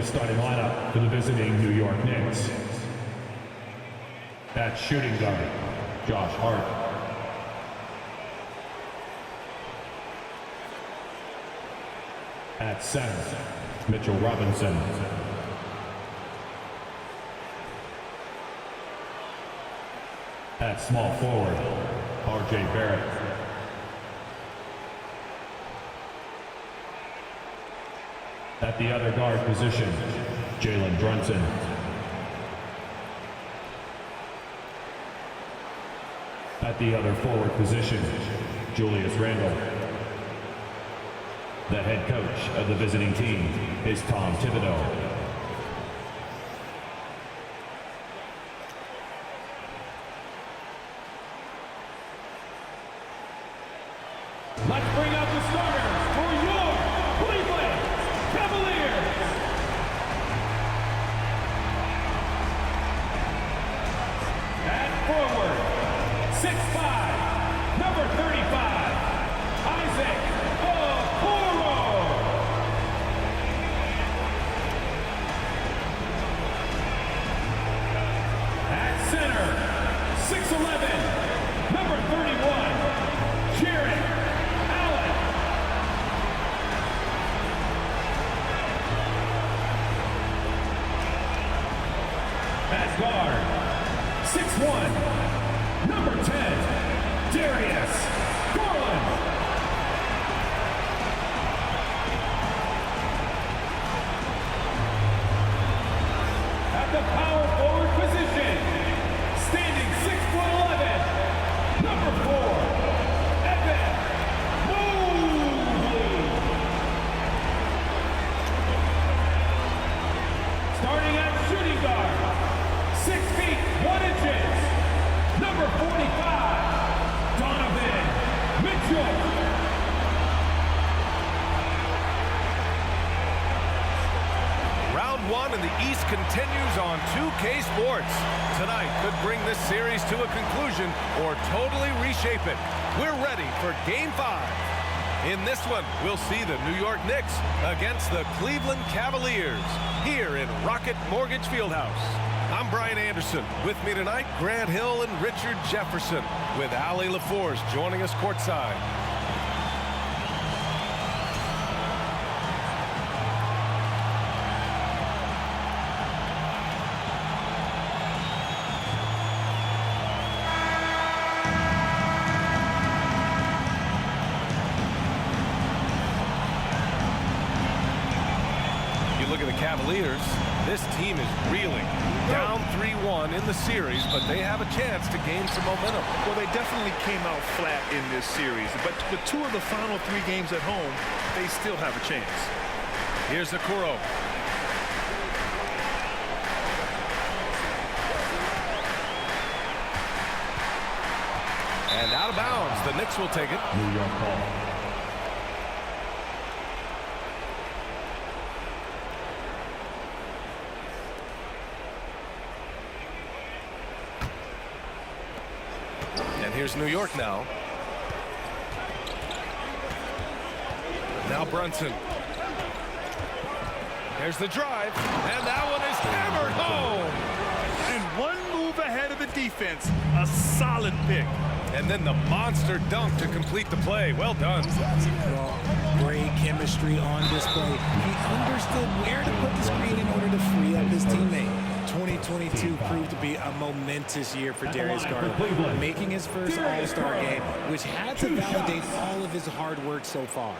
the starting lineup for the visiting New York Knicks. At shooting guard, Josh Hart. At center, Mitchell Robinson. At small forward, R.J. Barrett. At the other guard position, Jalen Brunson. At the other forward position, Julius Randle. The head coach of the visiting team is Tom Thibodeau. Let's bring out the starters for your Cleveland Cavaliers. At forward, 6'5", number 35, Isaac Okoro. At center, 6'11", number 31, Jared Allen. At guard, 6'1", number 10, Darius Garland. At the power forward position, standing 6'11", number 4, Evan Mobley. Starting at shooting guard, 6 feet 1 inches, number 45, Donovan Mitchell. Round one in the East continues on 2K Sports. Tonight could bring this series to a conclusion or totally reshape it. We're ready for Game 5. In this one, we'll see the New York Knicks against the Cleveland Cavaliers here in Rocket Mortgage Fieldhouse. I'm Brian Anderson. With me tonight, Grant Hill and Richard Jefferson, with Ali LaForce joining us courtside. You look at the Cavaliers, this team is reeling. Down 3-1 in the series, but they have a chance to gain some momentum. Well, they definitely came out flat in this series, but with 2 of the final 3 games at home, they still have a chance. Here's Okoro. And out of bounds, the Knicks will take it. New York ball. And here's New York now. Now Brunson. There's the drive, and that one is hammered home. And 1 move ahead of the defense, a solid pick. And then the monster dunk to complete the play. Well done. Well, great chemistry on display. He understood where to put the screen in order to free up his teammate. 2022 proved to be a momentous year for Darius Garland, making his first All-Star game, which had to validate all of his hard work so far.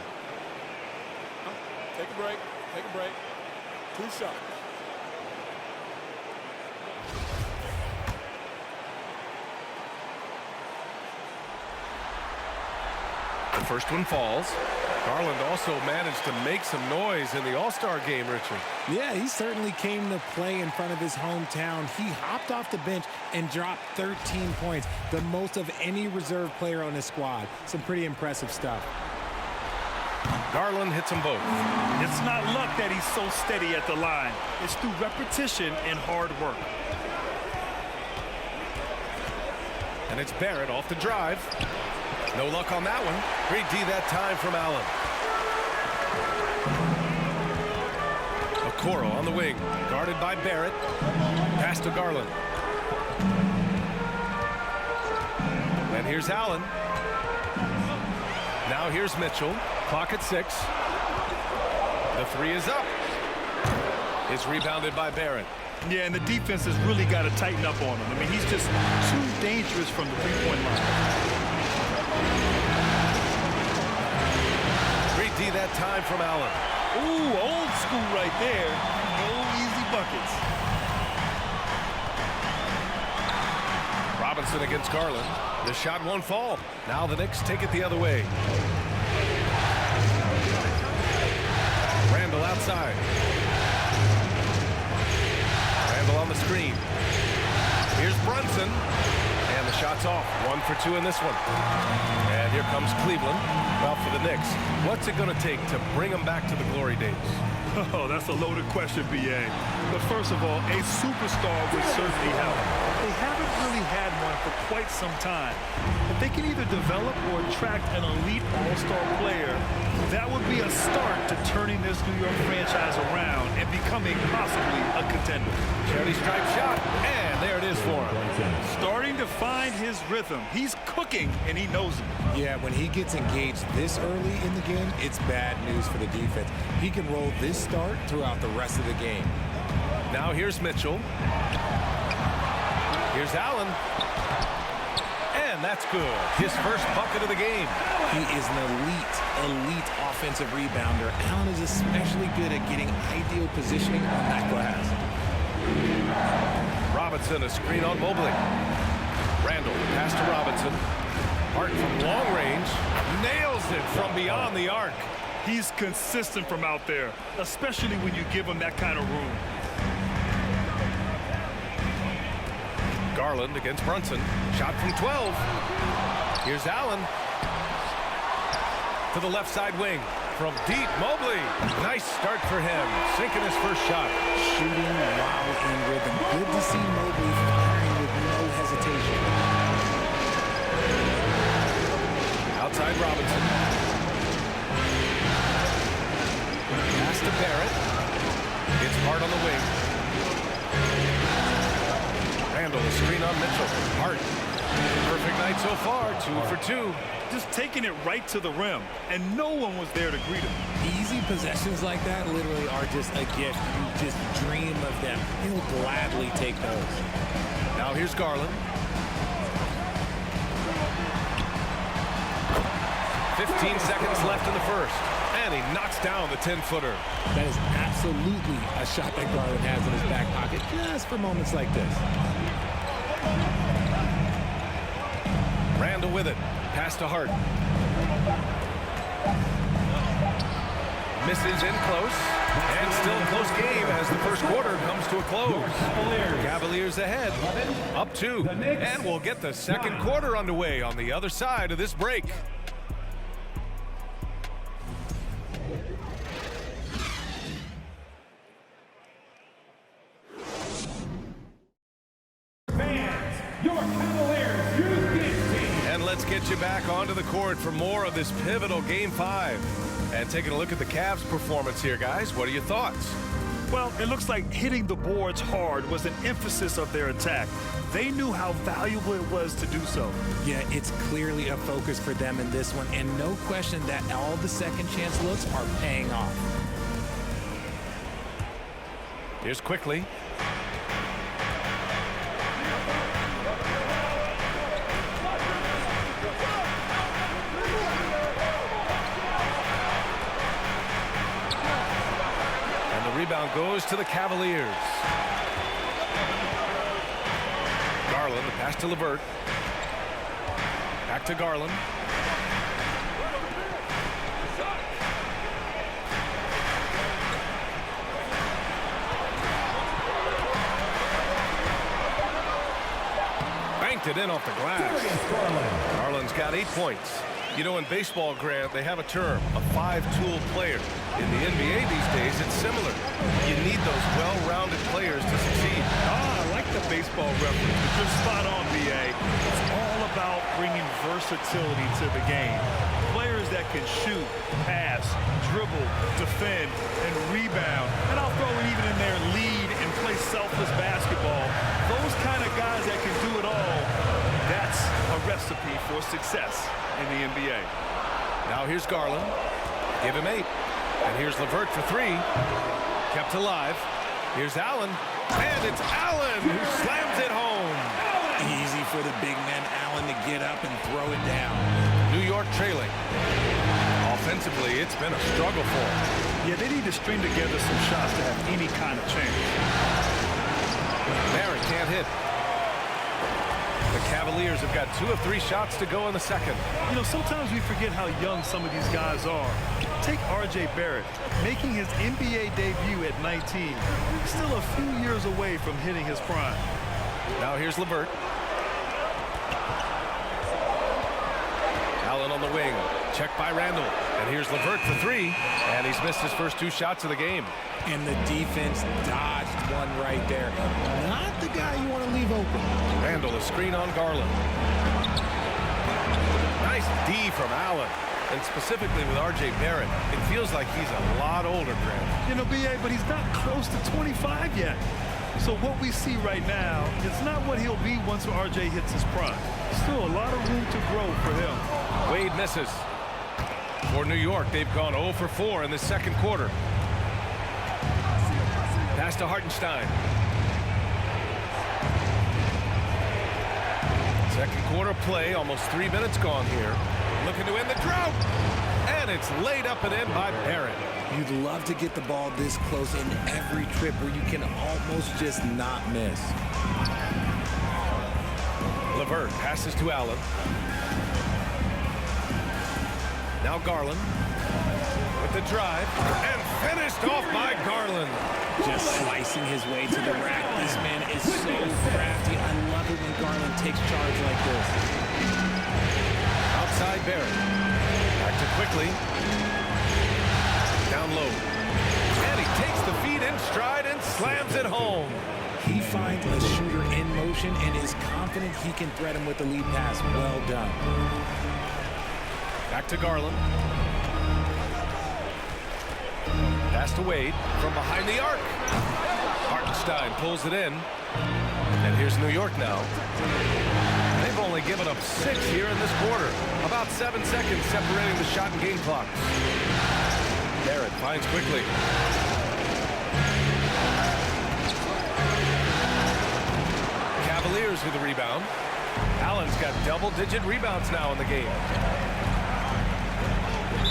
Take a break. Take a break. 2 shots. The first one falls. Garland also managed to make some noise in the All-Star game, Richard. Yeah, he certainly came to play in front of his hometown. He hopped off the bench and dropped 13 points, the most of any reserve player on his squad. Some pretty impressive stuff. Garland hits them both. It's not luck that he's so steady at the line. It's through repetition and hard work. And it's Barrett off the drive. No luck on that one. Great D that time from Allen. Coro on the wing, guarded by Barrett. Pass to Garland. And here's Allen. Now here's Mitchell. Clock at 6. The three is up. It's rebounded by Barrett. Yeah, and the defense has really got to tighten up on him. I mean, he's just too dangerous from the three-point line. Great D that time from Allen. Ooh, old school right there. No easy buckets. Robinson against Garland. The shot won't fall. Now the Knicks take it the other way. Randall outside. Randall on the screen. Here's Brunson. And the shot's off. 1 for 2 in this one. And here comes Cleveland. Well, for the Knicks, what's it going to take to bring them back to the glory days? Oh, that's a loaded question, B.A. But first of all, a superstar would certainly help. They haven't really had one for quite some time. If they can either develop or attract an elite all-star player, that would be a start to turning this New York franchise around and becoming possibly a contender. Charlie Stripe shot, and there it is for him. Starting to find his rhythm. He's cooking, and he knows it. Yeah, when he gets engaged this early in the game, it's bad news for the defense. He can roll this start throughout the rest of the game. Now here's Mitchell. Here's Allen. And that's good. His first bucket of the game. He is an elite offensive rebounder. Allen is especially good at getting ideal positioning on that glass. Robinson, a screen on Mobley. Randall, pass to Robinson. Hart from long range. Nails it from beyond the arc. He's consistent from out there, especially when you give him that kind of room. Garland against Brunson. Shot from 12. Here's Allen. To the left side wing. From deep, Mobley. Nice start for him. Sinking his first shot. Shooting while in rhythm. Good to see Mobley firing with no hesitation. Outside Robinson. Pass to Barrett. It's Hart on the wing. Randall, the screen on Mitchell. Hart. Perfect night so far. 2 for 2. Just taking it right to the rim, and no one was there to greet him. Easy possessions like that literally are just a gift. You just dream of them. He'll gladly take those. Now here's Garland. 15 seconds left in the first. And he knocks down the 10-footer. That is absolutely a shot that Garland has in his back pocket just for moments like this. Randall with it. Pass to Hart. Misses in close. And still a close game as the first quarter comes to a close. Cavaliers ahead. Up 2. And we'll get the second quarter underway on the other side of this break. Let's get you back onto the court for more of this pivotal Game 5. And taking a look at the Cavs' performance here, guys. What are your thoughts? Well, it looks like hitting the boards hard was an emphasis of their attack. They knew how valuable it was to do so. Yeah, it's clearly a focus for them in this one, and no question that all the second chance looks are paying off. Here's Quickly. Rebound goes to the Cavaliers. Garland, the pass to LeVert. Back to Garland. Banked it in off the glass. Garland's got 8 points. You know, in baseball, Grant, they have a term, a 5-tool player. In the NBA these days, it's similar. You need those well-rounded players to succeed. I like the baseball reference, but you're spot on, B.A. It's all about bringing versatility to the game. Players players that can shoot, pass, dribble, defend, and rebound. And I'll throw it even in there, lead and play selfless basketball. Those kind of guys that can do it all, that's a recipe for success in the NBA. Now here's Garland. Give him 8. And here's LeVert for 3. Kept alive. Here's Allen. And it's Allen who slams it home. Easy for the big man Allen to get up and throw it down. New York trailing. Offensively, it's been a struggle for them. Yeah, they need to string together some shots to have any kind of chance. Barrett can't hit. The Cavaliers have got 2 of 3 shots to go in the second. You know, sometimes we forget how young some of these guys are. Take R.J. Barrett, making his NBA debut at 19. Still a few years away from hitting his prime. Now here's LeVert. Allen on the wing. Checked by Randall. And here's LeVert for 3. And he's missed his first 2 shots of the game. And the defense dodged one right there. Not the guy you want to leave open. Randall, a screen on Garland. Nice D from Allen. And specifically with R.J. Barrett, it feels like he's a lot older, Grant. You know, B.A., but he's not close to 25 yet. So what we see right now is not what he'll be once R.J. hits his prime. Still a lot of room to grow for him. Wade misses. For New York, they've gone 0 for 4 in the second quarter. Pass to Hartenstein. Second quarter play, almost 3 minutes gone here. Looking to end the drought. And it's laid up and in by Barrett. You'd love to get the ball this close in every trip where you can almost just not miss. LeVert passes to Allen. Now Garland with the drive and finished off by Garland. Just slicing his way to the rack. This man is so crafty. I love it when Garland takes charge like this. Outside Barrett. Back to Quickly. Down low. And he takes the feed in stride and slams it home. He finds a shooter in motion and is confident he can thread him with the lead pass. Well done. Back to Garland. Pass to Wade from behind the arc. Hartenstein pulls it in. And here's New York now. They've only given up 6 here in this quarter. About 7 seconds separating the shot and game clocks. Barrett finds Quickly. Cavaliers with the rebound. Allen's got double-digit rebounds now in the game.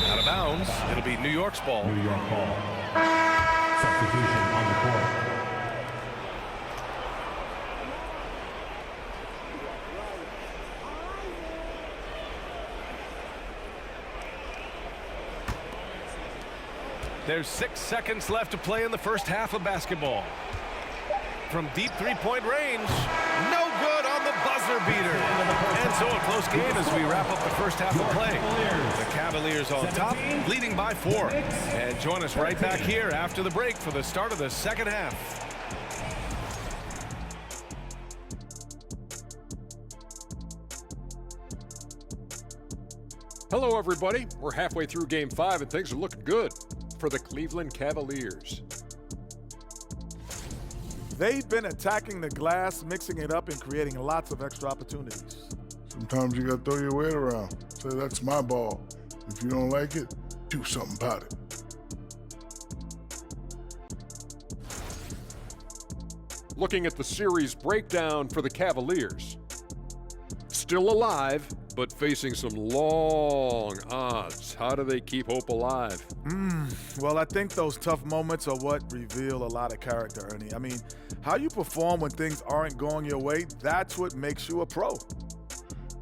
Out of bounds. It'll be New York's ball. New York ball. Substitution on the court. There's 6 seconds left to play in the first half of basketball. From deep three-point range, no good on the buzzer beater. And so a close game as we wrap up the first half of play. The Cavaliers on top, leading by 4. And join us right back here after the break for the start of the second half. Hello, everybody. We're halfway through Game 5, and things are looking good for the Cleveland Cavaliers. They've been attacking the glass, mixing it up, and creating lots of extra opportunities. Sometimes you gotta throw your weight around. Say, that's my ball. If you don't like it, do something about it. Looking at the series breakdown for the Cavaliers. Still alive, but facing some long odds. How do they keep hope alive? Well, I think those tough moments are what reveal a lot of character, Ernie. I mean, how you perform when things aren't going your way, that's what makes you a pro.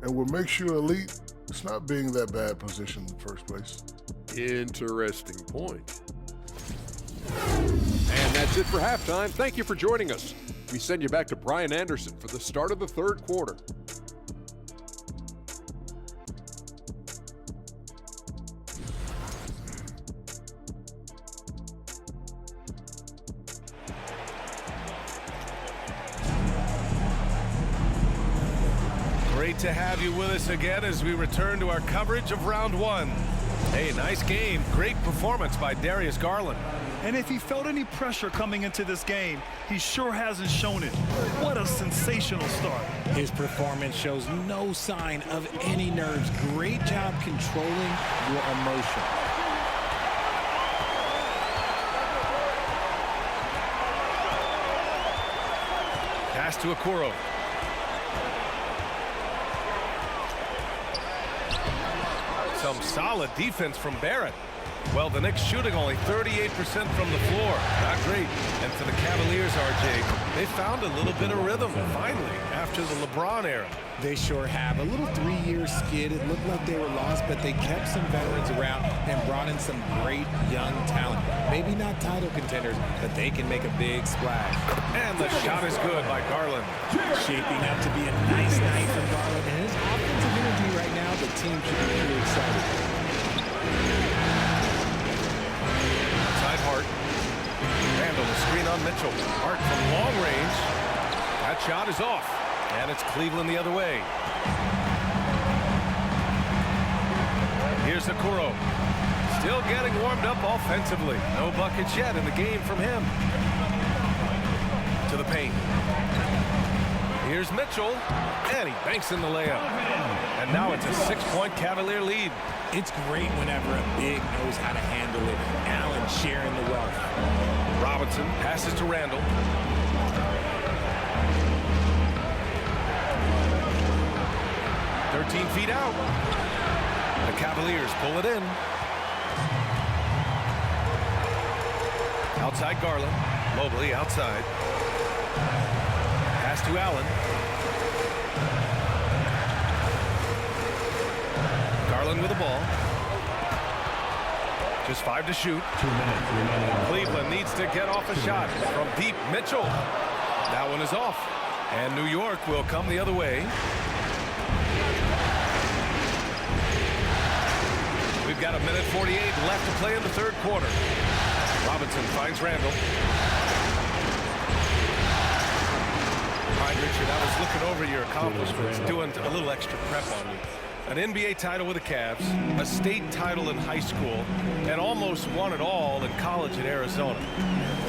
And what makes you elite, it's not being that bad position in the first place. Interesting point. And that's it for halftime. Thank you for joining us. We send you back to Brian Anderson for the start of the third quarter. Great to have you with us again as we return to our coverage of round 1. Hey, nice game. Great performance by Darius Garland. And if he felt any pressure coming into this game, he sure hasn't shown it. What a sensational start. His performance shows no sign of any nerves. Great job controlling your emotion. Pass to Okoro. Some solid defense from Barrett. Well, the Knicks shooting only 38% from the floor. Not great. And for the Cavaliers, RJ, they found a little bit of rhythm, finally, after the LeBron era. They sure have. A little 3-year skid. It looked like they were lost, but they kept some veterans around and brought in some great young talent. Maybe not title contenders, but they can make a big splash. And the shot is good by Garland. Shaping up to be a nice night for Garland. And his offensive energy right now, the team should be pretty excited. Side Hart. Randall, the screen on Mitchell. Hart from long range. That shot is off. And it's Cleveland the other way. Here's Okoro. Still getting warmed up offensively. No buckets yet in the game from him. To the paint. Here's Mitchell. And he banks in the layup. And now it's a 6-point Cavalier lead. It's great whenever a big knows how to handle it. Allen sharing the wealth. Robinson passes to Randall. 13 feet out. The Cavaliers pull it in. Outside Garland. Mobley outside. Pass to Allen. Garland with the ball. Just 5 to shoot. 2 minutes remaining. Cleveland needs to get off a shot from deep. Mitchell. That one is off. And New York will come the other way. We've got 1:48 left to play in the third quarter. Robinson finds Randall. All right, Richard, I was looking over your accomplishments, doing a little extra prep on you. An NBA title with the Cavs, a state title in high school, and almost won it all in college at Arizona.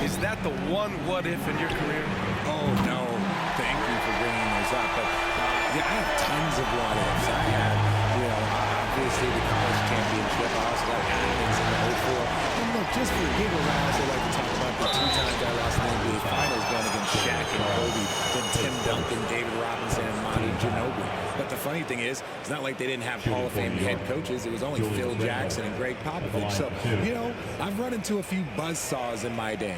Is that the one what-if in your career? Oh, no. Thank you for bringing those up. But, yeah, I have tons of what-ifs. I had, obviously the college championship. I also got Athens in the 04. And look, just for giggles, I also like to talk about the 2 times I lost in the NBA Finals going against Shaq and Kobe, then Tim Duncan, David Robinson, and Manu Ginobili. But the funny thing is, it's not like they didn't have Hall of Fame head coaches. It was only Phil Jackson and Greg Popovich. So, I've run into a few buzzsaws in my day.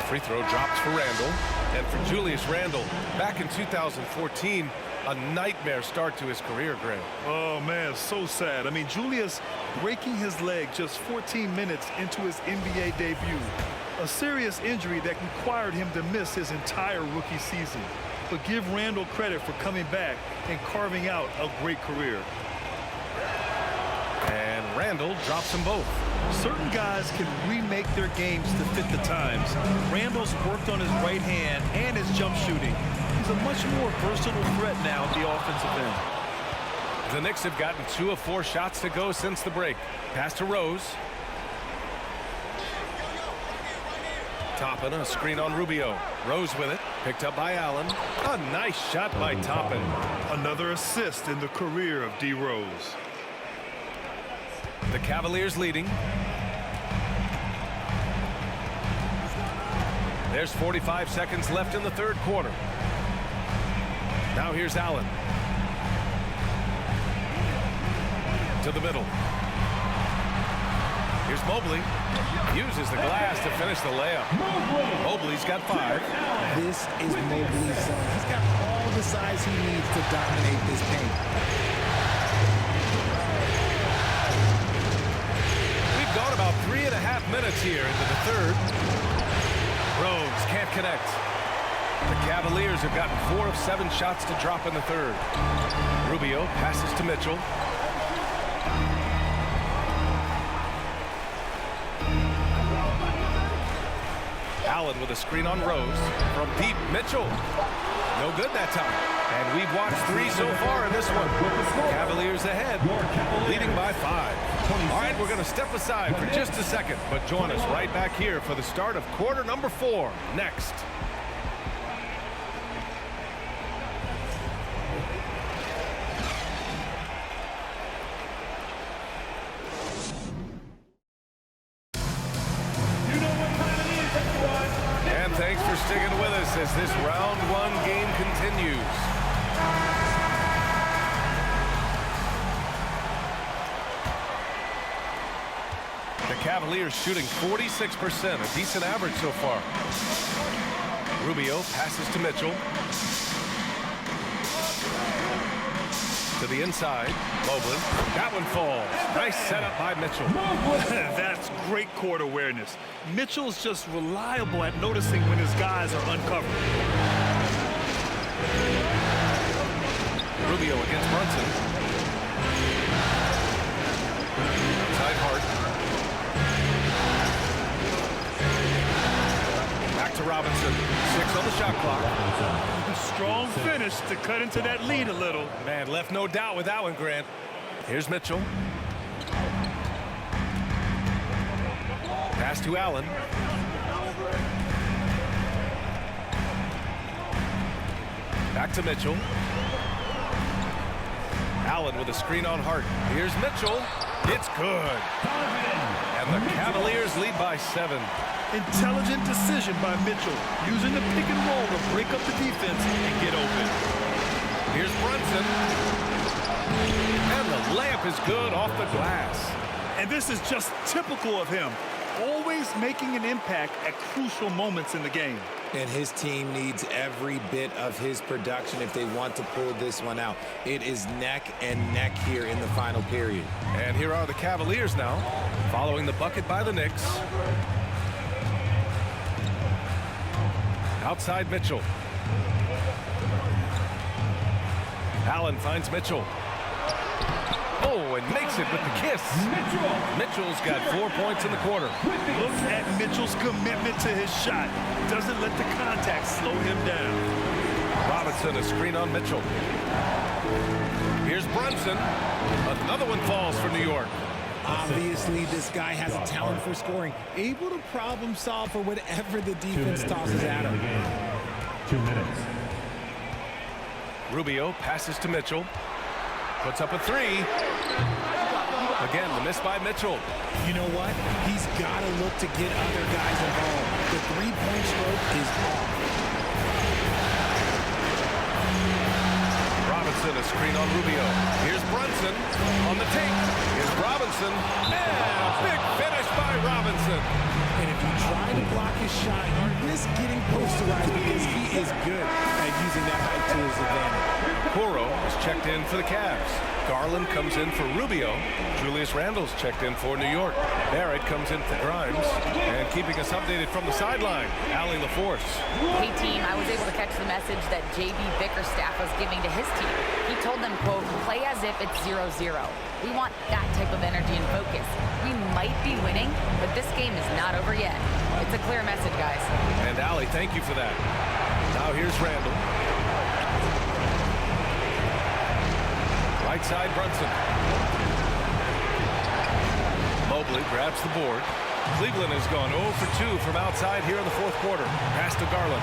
Free throw drops for Randall. And for Julius Randle, back in 2014, a nightmare start to his career, Greg. Oh, man, so sad. I mean, Julius breaking his leg just 14 minutes into his NBA debut. A serious injury that required him to miss his entire rookie season. But give Randall credit for coming back and carving out a great career. And Randall drops them both. Certain guys can remake their games to fit the times. Randall's worked on his right hand and his jump shooting. He's a much more versatile threat now at the offensive end. The Knicks have gotten 2 of 4 shots to go since the break. Pass to Rose. Toppin, a screen on Rubio. Rose with it. Picked up by Allen. A nice shot by Toppin. Another assist in the career of D. Rose. The Cavaliers leading. There's 45 seconds left in the third quarter. Now here's Allen. To the middle. Here's Mobley. Uses the glass to finish the layup. Mobley's got 5. This is Mobley's zone. He's got all the size he needs to dominate this paint. We've gone about 3.5 minutes here into the third. Rose can't connect. The Cavaliers have gotten 4 of 7 shots to drop in the third. Rubio passes to Mitchell. Allen with a screen on Rose. From deep, Mitchell. No good that time. And we've watched 3 so far in this one. Cavaliers ahead, leading by 5. All right, we're going to step aside for just a second, but join us right back here for the start of quarter number 4 next. And thanks for sticking with us as this round 1 game continues. The Cavaliers shooting 46%, a decent average so far. Rubio passes to Mitchell. To the inside, Mobley. That one falls. Nice setup by Mitchell. That's great court awareness. Mitchell's just reliable at noticing when his guys are uncovered. Rubio against Brunson. Side Hart. Back to Robinson. 6 on the shot clock. Strong finish to cut into that lead a little. Man, left no doubt with that one, Grant. Here's Mitchell. Pass to Allen. Back to Mitchell. Allen with a screen on Hart. Here's Mitchell. It's good. And the Cavaliers lead by 7. Intelligent decision by Mitchell, using the pick and roll to break up the defense and get open. Here's Brunson. And the layup is good off the glass. And this is just typical of him, always making an impact at crucial moments in the game. And his team needs every bit of his production if they want to pull this one out. It is neck and neck here in the final period. And here are the Cavaliers now, following the bucket by the Knicks. Outside Mitchell. Allen finds Mitchell. Oh, and makes it with the kiss. Mitchell's got 4 points in the quarter. Look at Mitchell's commitment to his shot. Doesn't let the contact slow him down. Robinson, a screen on Mitchell. Here's Brunson. Another one falls for New York. Obviously, this guy has a talent for scoring, able to problem solve for whatever the defense tosses at him. 2 minutes. Rubio passes to Mitchell. Puts up a 3. Again, the miss by Mitchell. You know what? He's got to look to get other guys involved. The three-point stroke is off. Robinson, a screen on Rubio. Here's Brunson on the take. Here's Robinson. And big finish by Robinson. And if you try to block his shot, you risk getting posterized because he is good at using that height to his advantage. Coro is checked in for the Cavs. Garland comes in for Rubio. Julius Randle's checked in for New York. Barrett comes in for Grimes. And keeping us updated from the sideline, Allie LaForce. Hey team, I was able to catch the message that JB Bickerstaff was giving to his team. He told them, quote, play as if it's 0-0. We want that type of energy and focus. We might be winning, but this game is not over yet. It's a clear message, guys. And Allie, thank you for that. Now here's Randle. Right side, Brunson. Mobley grabs the board. Cleveland has gone 0 for 2 from outside here in the fourth quarter. Pass to Garland.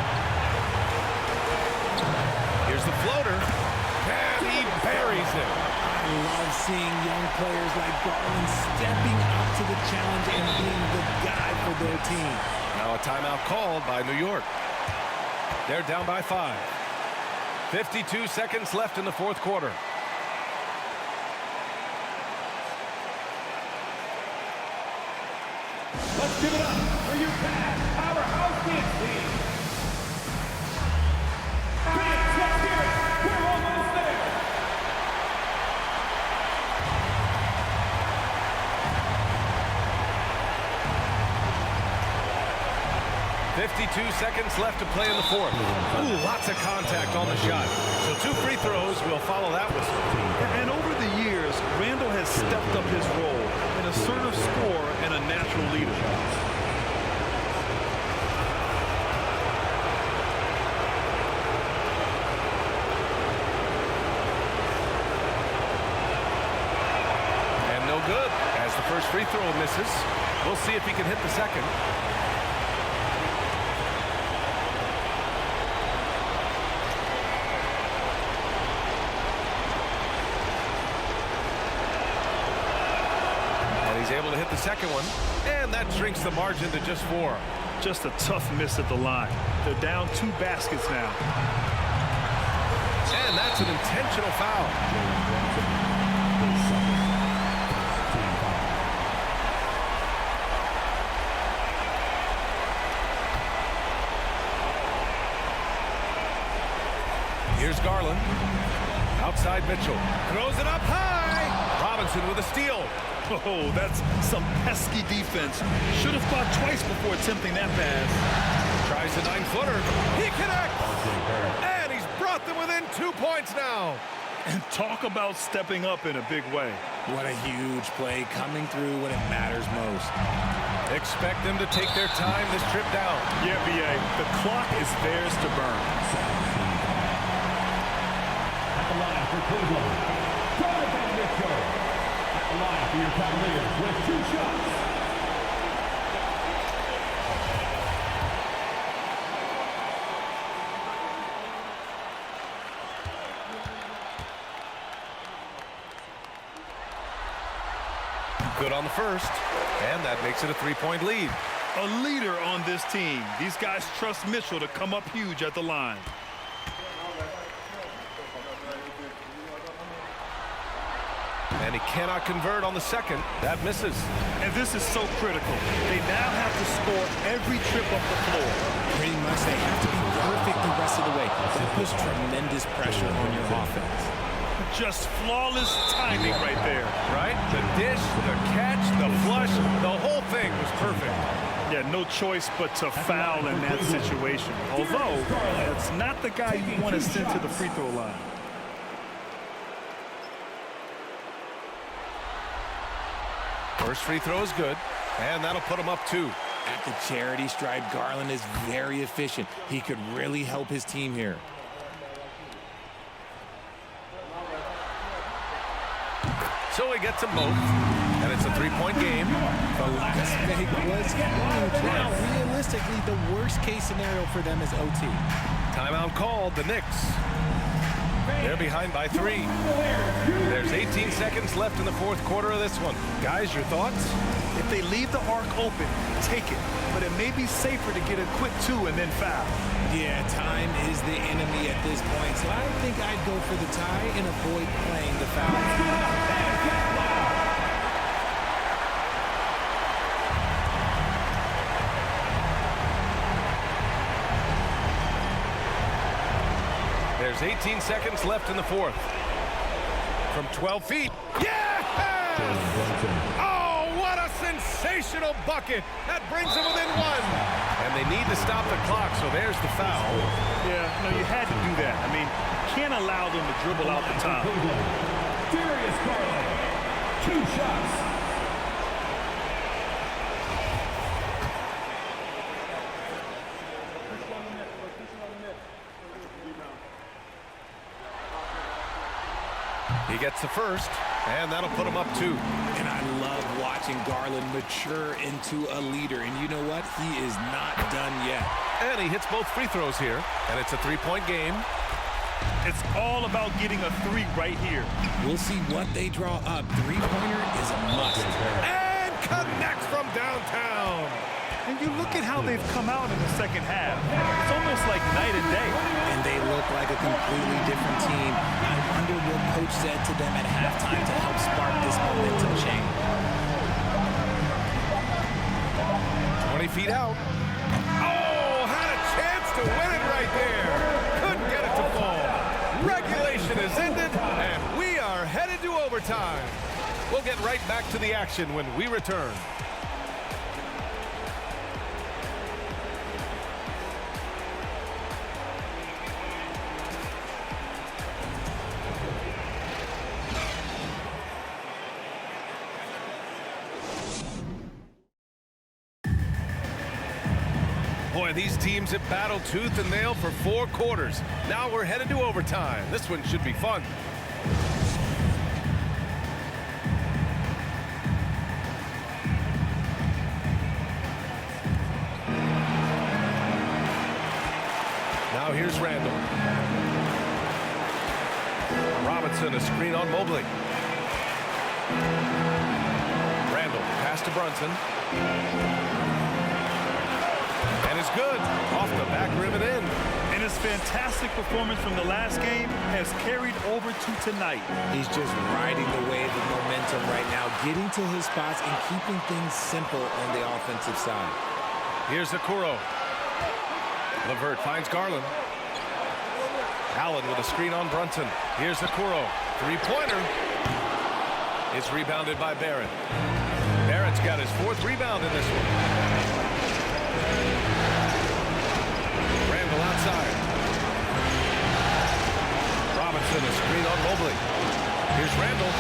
Here's the floater. And he buries it. I love seeing young players like Garland stepping up to the challenge and being the guy for their team. Now a timeout called by New York. They're down by 5. 52 seconds left in the fourth quarter. Let's give it up for your Cavs powerhouse dance team. Fans, let's hear it. We're almost there. .52 seconds left to play in the fourth. Ooh, lots of contact on the shot. So 2 free throws will follow that whistle. And over the years, Randle has stepped up his role, an assertive scorer and a natural leader. No good, as the first free throw misses. We'll see if he can hit the second. And he's able to hit the second one, and that shrinks the margin to just 4. Just a tough miss at the line. They're down 2 baskets now. And that's an intentional foul. Here's Garland. Outside Mitchell. Throws it up high. Robinson with a steal. Oh, that's some pesky defense. Should have thought twice before attempting that pass. Tries the 9-footer. He connects. And he's brought them within 2 points now. And talk about stepping up in a big way. What a huge play coming through when it matters most. Expect them to take their time this trip down. Yeah, BA, the clock is theirs to burn. At the line for Cleveland, Donovan Mitchell. At the line for your Cavaliers with 2 shots. Good on the first, and that makes it a 3-point lead. A leader on this team. These guys trust Mitchell to come up huge at the line. And he cannot convert on the second. That misses. And this is so critical. They now have to score every trip up the floor. Pretty much they have to be perfect the rest of the way. That puts tremendous pressure on your offense. Just flawless timing right there. Right? The dish, the catch, the flush, the whole thing was perfect. Yeah, no choice but to foul in that situation. Although, that's not the guy you want to send to the free throw line. First free throw is good, and that'll put him up 2. At the charity stripe, Garland is very efficient. He could really help his team here. So he gets them both, and it's a 3-point game. The last make was huge. Now, realistically, the worst case scenario for them is OT. Timeout called, the Knicks. They're behind by 3. There's 18 seconds left in the 4th quarter of this one. Guys, your thoughts? If they leave the arc open, take it. But it may be safer to get a quick 2 and then foul. Yeah, time is the enemy at this point, so I think I'd go for the tie and avoid playing the foul. There's 18 seconds left in the 4th. From 12 feet. Yeah! Oh, what a sensational bucket. That brings them within 1. And they need to stop the clock, so there's the foul. Yeah, no, you had to do that. I mean, can't allow them to dribble out the top. Darius Garland, 2 shots. He gets the first, and that'll put him up 2. And I love watching Garland mature into a leader. And you know what? He is not done yet. And he hits both free throws here, and it's a 3-point game. It's all about getting a 3 right here. We'll see what they draw up. 3-pointer is a must. And connects from downtown. And you look at how they've come out in the second half. It's almost like night and day. And they look like a completely different team. I wonder what coach said to them at halftime to help spark this momentum change. 20 feet out. Oh, had a chance to win it right there. Couldn't get it to fall. Regulation is ended, and we are headed to overtime. We'll get right back to the action when we return. Boy, these teams have battled tooth and nail for 4 quarters. Now we're headed to overtime. This one should be fun. Randall. Robinson, a screen on Mobley. Randall, pass to Brunson. And it's good. Off the back rim and in. And his fantastic performance from the last game has carried over to tonight. He's just riding the wave of momentum right now, getting to his spots and keeping things simple on the offensive side. Here's Okoro. LeVert finds Garland. Allen with a screen on Brunson. Here's Okoro. Three-pointer. It's rebounded by Barrett. Barrett's got his 4th rebound in this one. Randall outside. Robinson, a screen on Mobley. Here's Randall.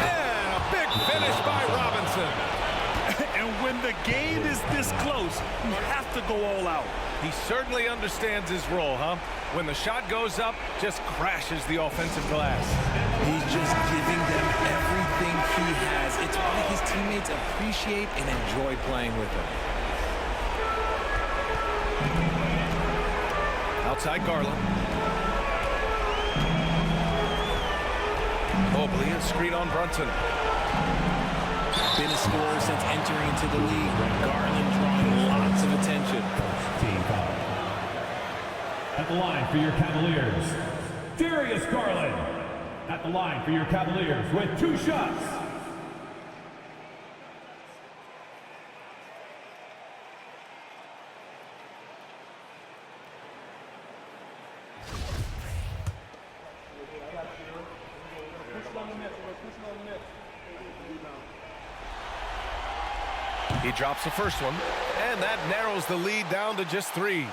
And a big finish by Robinson. And when the game is this close, you have to go all out. He certainly understands his role, huh? When the shot goes up, just crashes the offensive glass. He's just giving them everything he has. It's why his teammates appreciate and enjoy playing with him. Outside Garland. Mobley, a screen on Brunson. Been a scorer since entering into the league. Garland drawing lots of attention. Team foul. At the line for your Cavaliers, Darius Garland. At the line for your Cavaliers with 2 shots. He drops the first one, and that narrows the lead down to just 3.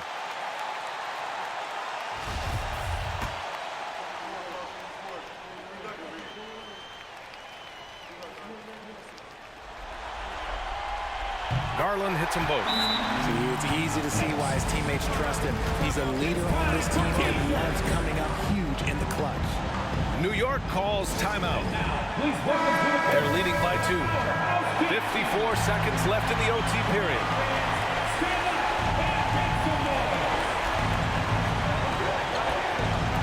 Garland hits them both. See, it's easy to see why his teammates trust him. He's a leader on this team and loves coming up huge in the clutch. New York calls timeout. They're leading by 2. 54 seconds left in the OT period.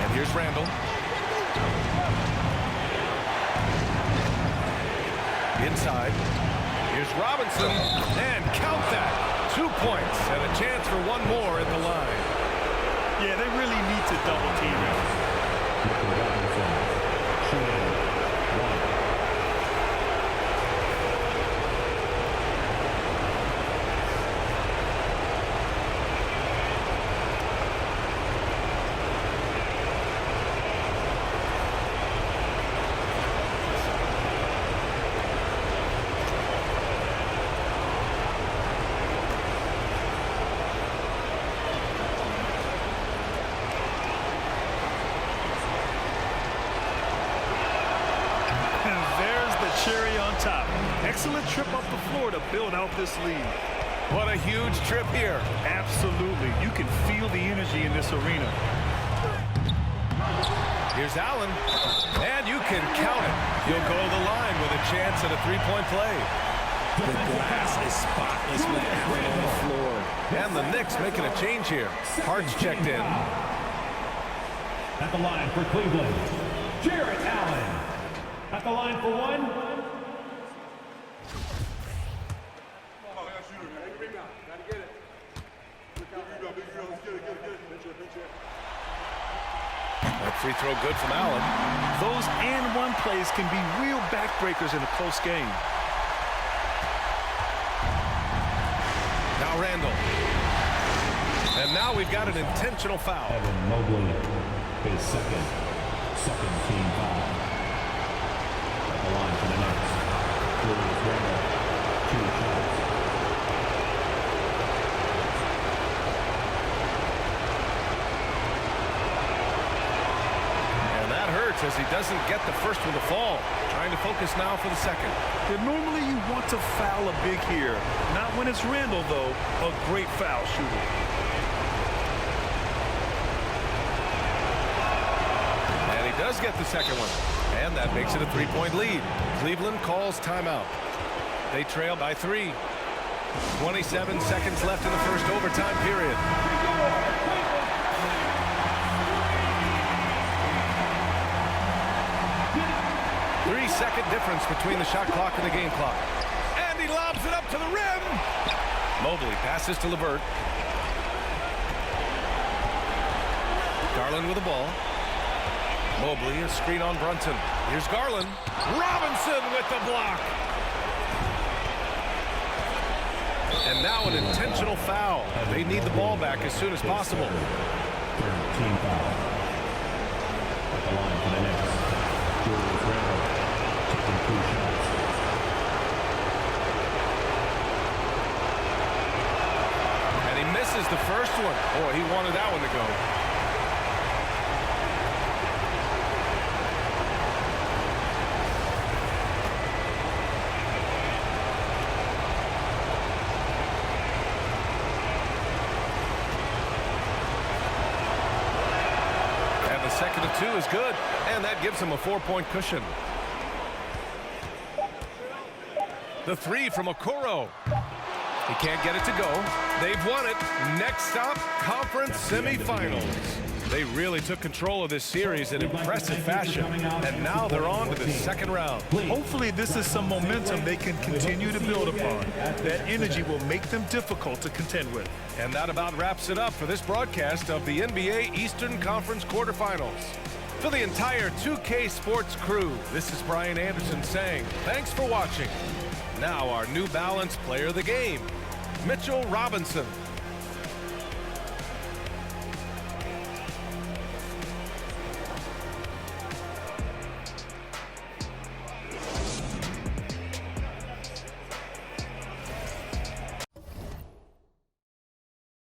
And here's Randall. Inside. Here's Robinson. And count that. 2 points and a chance for one more at the line. Yeah, they really need to double team him. Cherry on top. Excellent trip up the floor to build out this lead. What a huge trip here. Absolutely. You can feel the energy in this arena. Here's Allen. And you can count it. He'll go to the line with a chance at a 3-point play. The glass is spotless with Allen on the floor. And the Knicks making a change here. Hart's checked in. At the line for Cleveland, Jarrett Allen. At the line for 1. That free throw good from Allen. Those and-one plays can be real backbreakers in a close game. Now Randall. And now we've got an intentional foul. Evan Mobley, his second team foul. At the line for the Knicks, Julius Randle, 2 shots. As he doesn't get the first one to fall. Trying to focus now for the second. Yeah, normally you want to foul a big here. Not when it's Randall, though. A great foul shooter. And he does get the second one. And that makes it a 3-point lead. Cleveland calls timeout. They trail by 3. 27 seconds left in the first overtime period. 3-second difference between the shot clock and the game clock. And he lobs it up to the rim. Mobley passes to LeVert. Garland with the ball. Mobley, a screen on Brunson. Here's Garland. Robinson with the block. And now an intentional foul. They need the ball back as soon as possible. Third team foul. At the line for the Knicks. Julius Randle taking 2 shots. And he misses the first one. Boy, he wanted that one to go. Second and 2 is good, and that gives him a 4-point cushion. The 3 from Okoro. He can't get it to go. They've won it. Next stop, conference semifinals. They really took control of this series in impressive fashion, and now they're on to the second round. Hopefully this is some momentum they can continue to build upon. That energy will make them difficult to contend with. And that about wraps it up for this broadcast of the NBA Eastern Conference quarterfinals. For the entire 2K Sports crew, this is Brian Anderson saying thanks for watching. Now our New Balance player of the game, Mitchell Robinson.